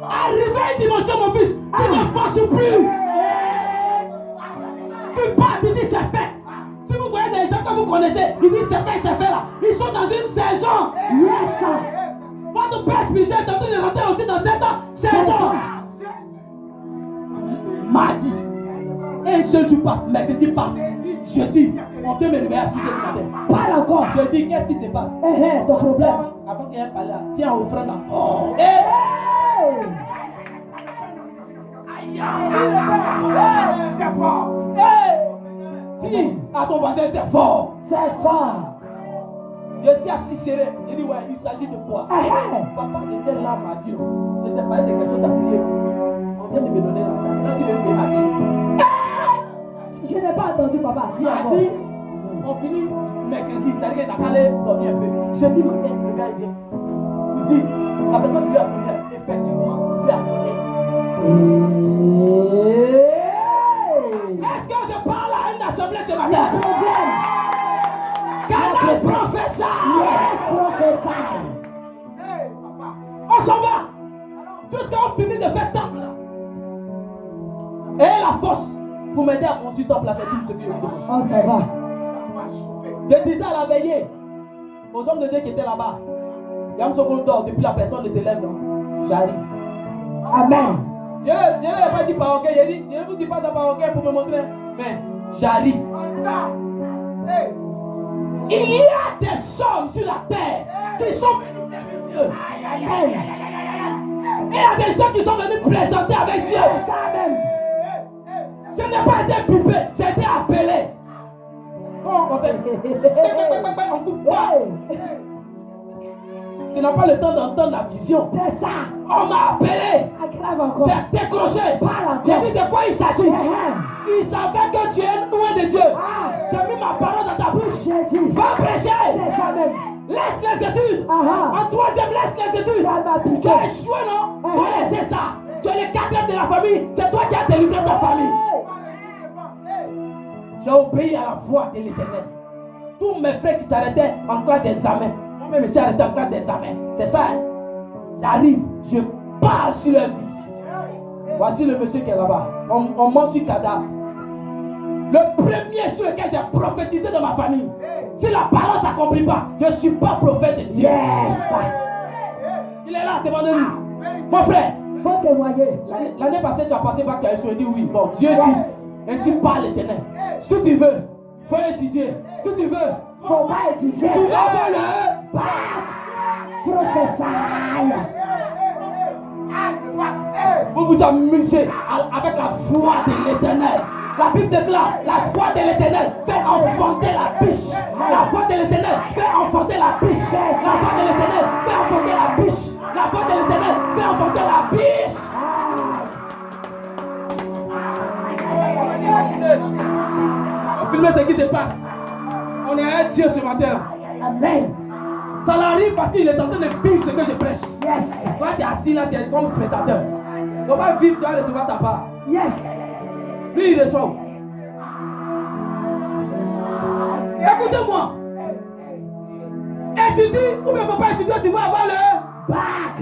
Arrivé à une dimension, mon fils, tu ne forces plus. Tu parles, tu dis c'est fait. Si vous voyez des gens que vous connaissez, ils disent c'est fait là. Ils sont dans une saison. Yes. Votre père spirituel est en train de rentrer aussi dans cette saison. Mardi, un seul jour passe, mercredi passe, jeudi, on vient me réveiller à 6 heures du matin. Parle encore. Je dis, qu'est-ce qui se passe? Ton problème. Avant qu'il y ait parlé là, tiens, offrande encore. C'est fort. Dis à ton voisin, c'est fort. C'est fort. Je suis assis serré. Il dit, ouais, il s'agit de quoi? Papa, j'étais là, mardi. Je n'étais pas de quelque chose à prier. On vient de me donner l'argent. Quand je vais payer ma vie. Je n'ai pas entendu papa. Dis encore. Mardi, on finit mercredi. C'est-à-dire qu'il n'a qu'à aller dormir un peu. Jeudi matin, le gars il vient. Il dit, la personne qui lui a donné, effectivement, lui a donné. Est-ce que je parle à une assemblée ce matin? Problème. Canal professeur. Yes, professeur. On s'en va. Jusqu'à on finit de faire temple là. Et la force pour m'aider à construire temple là, c'est tout ce que je veux. On s'en va. Je disais à la veillée aux hommes de Dieu qui étaient là-bas. Yam Soko dort depuis la personne ne se lève, non? J'arrive. Amen. Je ne l'ai pas dit par ok, j'ai dit, je ne vous dis pas ça par ok pour me montrer, mais j'arrive. Il y a des hommes sur la terre qui sont venus servir Dieu. Et il y a des gens qui sont venus plaisanter avec Dieu. Ça même. Je n'ai pas été pipé, j'ai été appelé. Quand on fait, on coupe pas. Tu n'as pas le temps d'entendre la vision. C'est ça. On m'a appelé. Aggrave encore. J'ai décroché. Parle encore. J'ai dit de quoi il s'agit. Il savait que tu es loin de Dieu. J'ai mis ma parole dans ta bouche. J'ai dit. Va prêcher. C'est ça même. Laisse les études. Aha. En troisième, laisse les études. Ça m'a Tu piqué. as échoué, non? Faut laisser ça. Tu es le quatrième de la famille. C'est toi qui as délivré ta famille. J'ai obéi à la voix de l'Éternel. Tous mes frères qui s'arrêtaient en classe d'examen, moi-même je suis arrêté en classe d'examen. C'est ça, hein? J'arrive, je parle sur leur vie. Voici le monsieur qui est là-bas. On ment sur cadavre. Le premier sur lequel j'ai prophétisé dans ma famille. Si la parole ne s'accomplit pas, je ne suis pas prophète de Dieu. Yes. Il est là devant nous. Mon frère, Faut témoigner. l'année passée, tu as passé bac, tu as échoué. Dit oui. Bon, Dieu dit, ainsi parle l'Éternel. Si tu veux, il faut étudier. Si tu veux, Faut pas étudier. tu vas voir le bac. Professeur. Vous vous amusez avec la foi de l'Éternel. La Bible déclare, la foi de l'Éternel fait enfanter la biche. La foi de l'Éternel fait enfanter la biche. La voix de l'Éternel fait enfanter la biche. La voix de l'Éternel fait enfanter la biche. Filmez ce qui se passe. On est un Dieu ce matin. Amen. Ça l'arrive parce qu'il est en train de vivre ce que je prêche. Yes. Toi, tu es assis là, tu es comme spectateur. Tu ne vas pas vivre, tu vas recevoir ta part. Yes. Lui, il reçoit où? Écoutez-moi. Étudie ou bien il ne faut pas étudier, tu vas avoir le bac.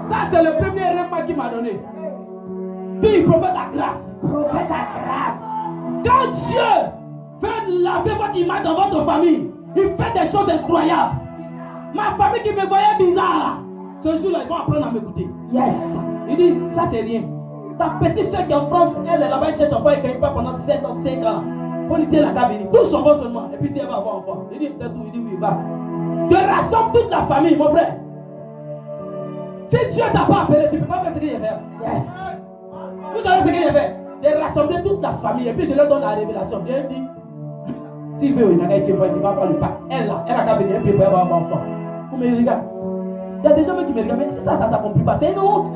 Ça, c'est le premier repas qu'il m'a donné. Dis, prophète aggrave. Prophète aggrave. Quand Dieu fait laver votre image dans votre famille, il fait des choses incroyables. Ma famille qui me voyait bizarre, ce jour-là, ils vont apprendre à m'écouter. Yes. Il dit, ça c'est rien. Ta petite soeur qui est en France, elle est là-bas, elle cherche enfant, elle ne gagne pas pendant 7 ans, 5 ans. On lui dit, elle a qu'à venir. Tous son enfant seulement. Et puis elle va avoir enfant. Il dit, c'est tout. Il dit, oui, va. Tu rassembles toute la famille, mon frère. Si Dieu t'a pas appelé, tu ne peux pas faire ce qu'il a fait. Yes. Vous savez ce qu'il a fait? J'ai rassemblé toute la famille et puis je leur donne la révélation. Je leur dis, s'il veut, il n'a qu'à être tu vas prendre le pack. Elle là, elle a qu'à venir, elle va avoir enfant. Vous me regardez. Il y a des gens qui me regardent, mais si ça s'accomplit pas, c'est une honte.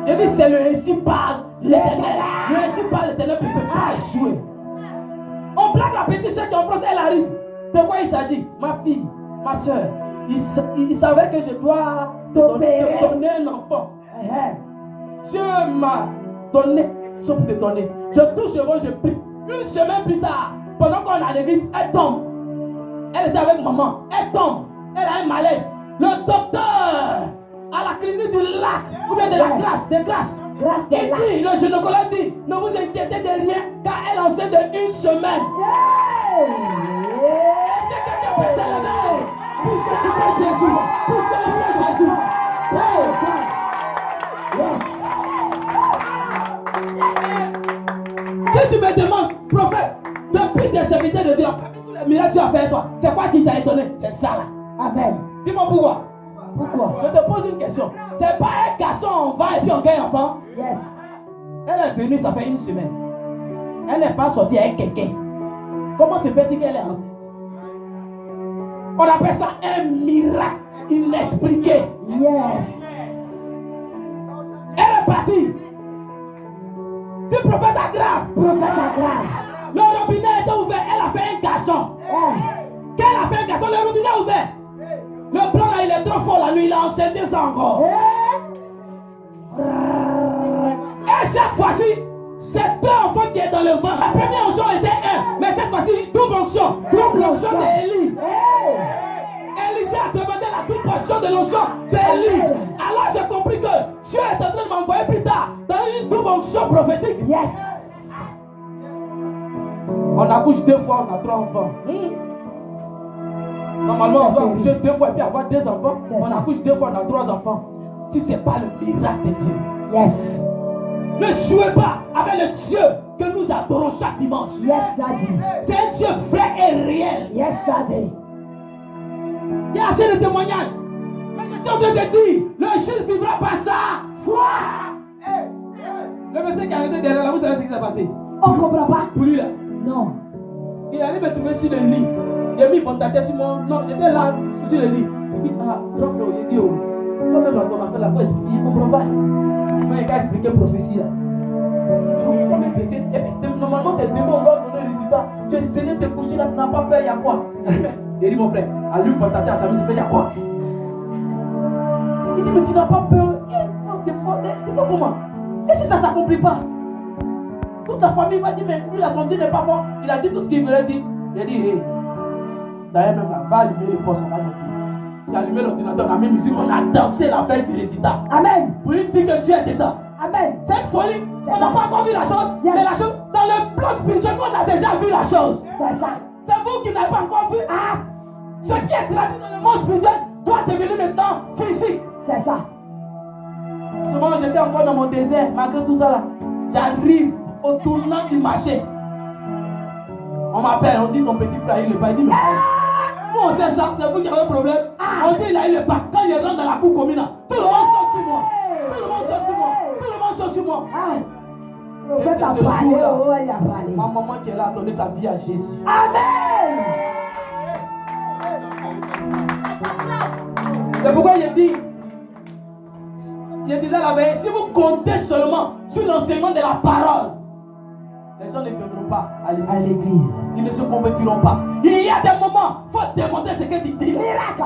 Je dis, c'est le ainsi par l'Éternel. Le ainsi par l'Éternel ne peut pas échouer. On plaque la petite soeur qui est en France, elle arrive. De quoi il s'agit? Ma fille, ma soeur, il savait que je dois te donner un enfant. Dieu m'a donné ce pour te donner. Je touche le vent, je prie. Une semaine plus tard, pendant qu'on est à l'église, elle tombe. Elle était avec maman. Elle tombe. Elle a un malaise. Le docteur à la clinique du lac, ou bien de la grâce, il dit, le gynécologue dit, ne vous inquiétez de rien, car elle est enceinte de 1 semaine. Est-ce que quelqu'un peut s'élever pour célébrer Jésus? Pour célébrer Jésus. Si tu me demandes, prophète, depuis tes serviteurs de Dieu, les miracles que tu as fait toi, c'est quoi qui t'a étonné? C'est ça là. Amen. Dis-moi pourquoi. Pourquoi? Je te pose une question. C'est pas un garçon, on va et puis on gagne enfant. Yes. Elle est venue, ça fait 1 semaine. Elle n'est pas sortie avec quelqu'un. Comment se fait-il qu'elle est enceinte? On appelle ça un miracle inexpliqué. Yes. Elle est partie. Du prophète aggrave. Prophète aggrave. Le robinet était ouvert. Elle a fait un garçon. Quand elle a fait un garçon, le robinet est ouvert. Le blanc là, il est trop fort la nuit. Il a enceinté ça encore. Et cette fois-ci, c'est 2 enfants qui est dans le ventre. La première onction était 1. Mais cette fois-ci, double onction. Double onction d'Élie. Élisée a demandé la double portion de l'onction d'Élie. Alors j'ai compris que Dieu est en train de m'envoyer plus tard dans une double onction prophétique. Yes. On accouche 2 fois, on a 3 enfants. Normalement, on doit accoucher 2 fois et puis avoir 2 enfants. On accouche 2 fois, on a 3 enfants. Si ce n'est pas le miracle de Dieu. Yes. Ne jouez pas avec le Dieu que nous adorons chaque dimanche. Yes, Daddy. C'est un Dieu vrai et réel. Yes, Daddy. Il y a assez de témoignages. Mais je suis en train de dire, le juste vivra par sa foi. Le monsieur qui a arrêté derrière là, vous savez ce qui s'est passé? On ne comprend pas. Pour lui là. Non. Il allait me trouver sur le lit. Il a mis mon tête sur mon... Non, j'étais là, sur le lit. Il dit, ah, grand frère, il dit, oh, toi-même là, ton affaire là, faut expliquer. Il ne comprend pas. Moi, il a expliqué prophétie là. Il dit, oh, toi même petit. Et puis, normalement, c'est demain, on doit donner le résultat. Tu es serré, tu es couché là, tu n'as pas peur, il y a quoi? Il dit, mon frère, allume ton tête à sa musique, il y a quoi? Il dit, mais tu n'as pas peur. Tu es fort, tu fais comment? Et si ça ne s'accomplit pas? Toute la famille va dire, mais lui, son Dieu n'est pas bon. Il a dit tout ce qu'il voulait dire. Il a dit, hé, d'ailleurs, même là, va allumer le poste, on va danser. Il a allumé l'ordinateur, on a mis musique, on a dansé la veille du résultat. Amen. Pour lui dire que Dieu est dedans. Amen. C'est une folie. On n'a pas encore vu la chose. Yes. Mais la chose, dans le plan spirituel, on a déjà vu la chose. C'est ça. C'est vous qui n'avez pas encore vu. Ah, ce qui est traduit dans le monde spirituel doit devenir maintenant physique. C'est ça. Souvent, j'étais encore dans mon désert, malgré tout ça là. J'arrive au tournant du marché. On m'appelle, on dit ton petit frère il le pas. Il dit mais nous on sait ça, c'est vous qui avez un problème. On dit il a eu le bac. Quand il rentre dans la cour commune, tout le monde sort sur moi. Tout le monde sort sur moi. Tout le monde sort sur moi. Le fait a parlé, il a parlé. Ma maman qui est là a donné sa vie à Jésus. Amen. dit, je disais la veille, si vous comptez seulement sur l'enseignement de la parole, les gens ne viendront pas à l'église. Ils ne se convertiront pas. Il y a des moments, il faut demander ce que tu dis. Miracle.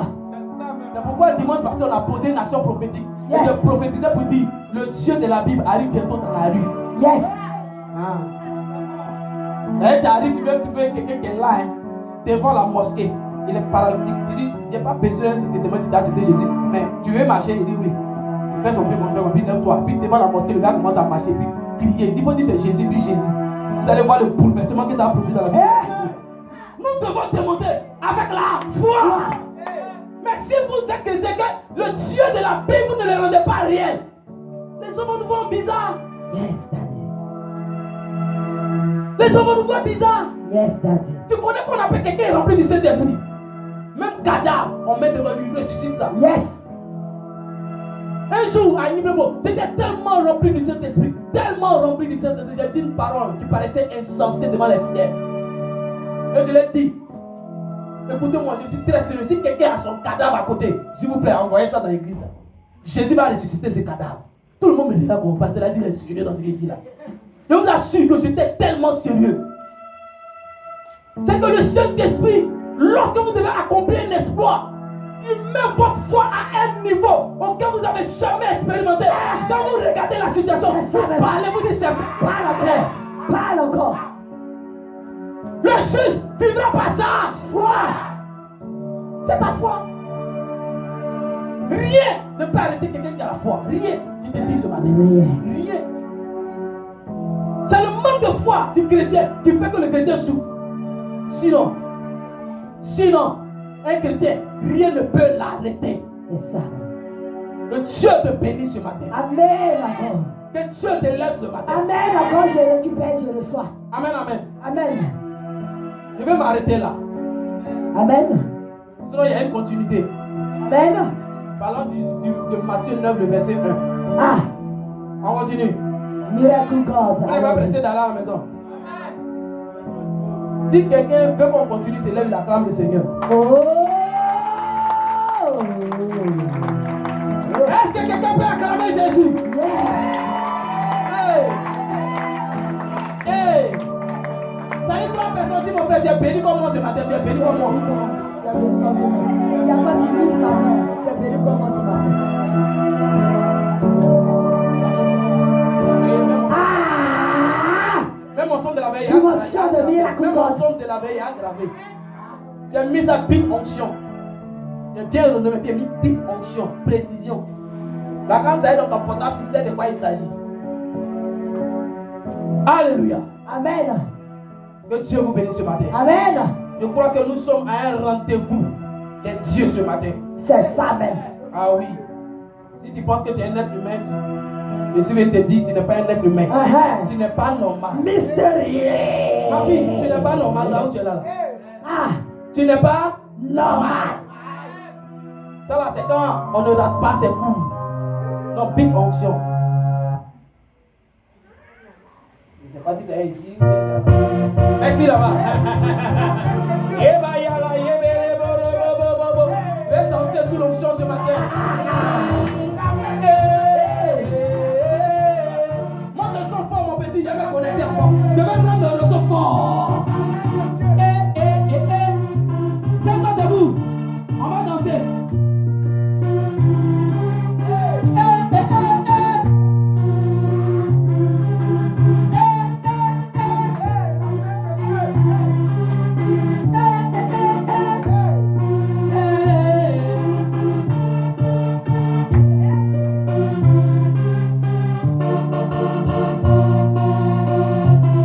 C'est pourquoi dimanche passé, on a posé une action prophétique. Et je prophétisais pour dire, le Dieu de la Bible arrive bientôt dans la rue. Yes. Et tu arrives, tu veux trouver quelqu'un qui est là, devant la mosquée. Il est paralytique. Il dit, j'ai pas besoin de te demander si tu as accepté Jésus. Mais tu veux marcher? Il dit oui. Il fait son pied contre puis lève-toi. Puis devant la mosquée, le gars commence à marcher, puis crier. Il dit, faut dire c'est Jésus, puis Jésus. Vous allez voir le bouleversement que ça a produit dans la vie. Nous devons demander avec la foi. Mais si vous êtes chrétien, que le Dieu de la Bible, vous ne le rendez pas réel, les gens vont nous voir bizarre. Yes, daddy. Les gens vont nous voir bizarre. Yes, daddy. Tu connais qu'on appelle quelqu'un rempli du Saint-Esprit? Même cadavre, on met devant lui, il ressuscite ça. Yes. Un jour, à Nibrebo, j'étais tellement rempli du Saint-Esprit, j'ai dit une parole qui paraissait insensée devant les fidèles. Et je l'ai dit. Écoutez-moi, je suis très sérieux. Si quelqu'un a son cadavre à côté, s'il vous plaît, envoyez ça dans l'église. Jésus va ressusciter ce cadavre. Tout le monde me regarde comme pasteur là, s'il est sérieux dans ce qu'il dit là. Je vous assure que j'étais tellement sérieux. C'est que le Saint-Esprit, lorsque vous devez accomplir un exploit, il met votre foi à un niveau auquel vous n'avez jamais expérimenté. Quand vous regardez la situation, vous parlez, vous dites c'est parle encore. Le juste vivra par sa foi. C'est ta foi. Rien ne peut arrêter quelqu'un qui a la foi. Rien. Je te dis ce matin. Rien. C'est le manque de foi du chrétien qui fait que le chrétien souffre. Sinon, un chrétien, rien ne peut l'arrêter. C'est ça. Que Dieu te bénisse ce matin. Amen encore. Que Dieu te lève ce matin. Amen encore, je récupère, je reçois. Amen, amen. Amen. Je vais m'arrêter là. Amen. Sinon, il y a une continuité. Amen. Parlons de Matthieu 9, le verset 1. Ah. On continue. Miracle God. On n'est pas pressé d'aller à la maison. Si quelqu'un veut qu'on continue, se lève, il acclame le Seigneur. Oh. Est-ce que quelqu'un peut acclamer Jésus? Hey! Hey! Salut 3 personnes, dis mon frère, tu es béni comme moi ce matin, tu es béni comme moi. Il n'y a pas de limite, maman. Tu es béni comme moi ce matin. Même mon son de la veille Même mon son de miracle. Même mon son de la veille a aggravé. J'ai mis sa big onction. J'ai bien renommé, j'ai mis big onction, précision. Là, quand ça est dans ton portable, tu sais de quoi il s'agit. Alléluia. Amen. Que Dieu vous bénisse ce matin. Amen. Je crois que nous sommes à un rendez-vous des dieux ce matin. C'est ça même. Ah oui. Si tu penses que tu es un être humain, Jésus vient te dire, tu n'es pas un être humain. Tu n'es pas normal. Mystérieux. Ma fille, tu n'es pas normal là où tu es là. Ah. Tu n'es pas normal. Ça là, c'est quand on ne rate pas ses coups. Non, big onction. Je ne sais pas si c'est ici. Merci là-bas. Viens danser sous l'onction ce matin. Monte le son fort, mon petit. Je vais connecter encore. Je vais prendre le son fort. Tiens-toi debout. On va danser.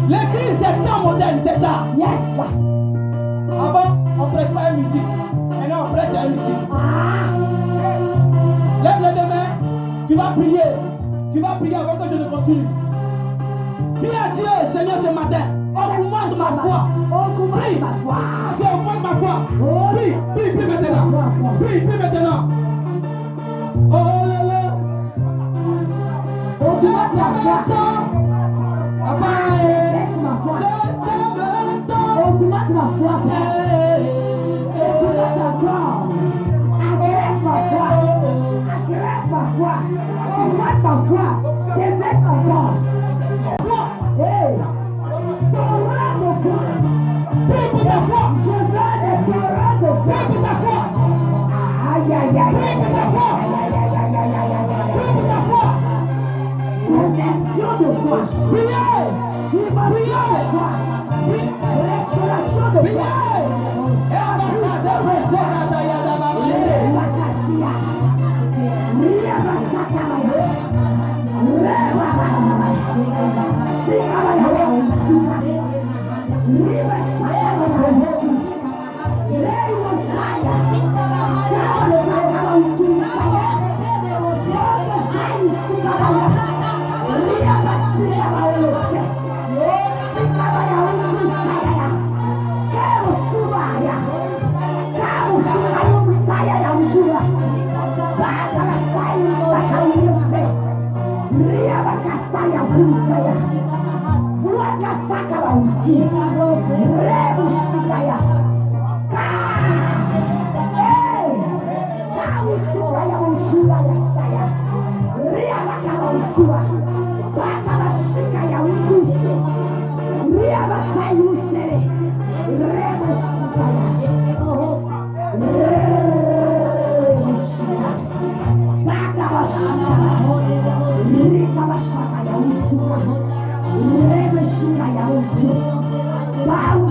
L'église des temps modernes, c'est ça. Yes. Avant, on ne prêche pas la musique. Maintenant, on prêche la musique. Lève les deux mains. Tu vas prier. Tu vas prier avant que je ne continue. Dis à Dieu, Seigneur, ce matin, augmente ma foi. Augmente ma foi. Dieu, augmente ma foi. Prie maintenant. Prie maintenant. Oh là là. Augmente ma foi. Papa, laisse ma foi. Augmente ma foi. Augmente encore. Agrève ma foi. ta foi. Déverse encore. Hey. Torrent de foi. Prie pour ta foi. Je veux des torrents de foi. Prie pour ta foi. Aïe, aïe, aïe. Prie pour ta foi. Aïe, aïe, aïe, aïe, aïe, aïe, aïe. Prie pour ta foi. Conversion de foi. Priez. Dimension de foi. Restauration de foi. Wakashia. Riabasakabaya. Rebabababa. Shikabaya. Ribasakabaya. Reimosaya. Kabasakaba utumisaya. Wakasai sikabaya. Riabasikabaya lose. Shikabaya utumisaya. Keusubaya. Keusubaya umusaya ya ujura. Bakabasai usakaya yose. Riabakasaya utumisaya. Wakasakaba usi. Rebushikaya. Kausubaya usubaya saya. Riabakaba usua. Bakabashikaya ukuse. Riabasai usere. Rebushikaya. Rebushikaya. Bakabashikaya. Rikabashakaya usua. Rebushikaya usua.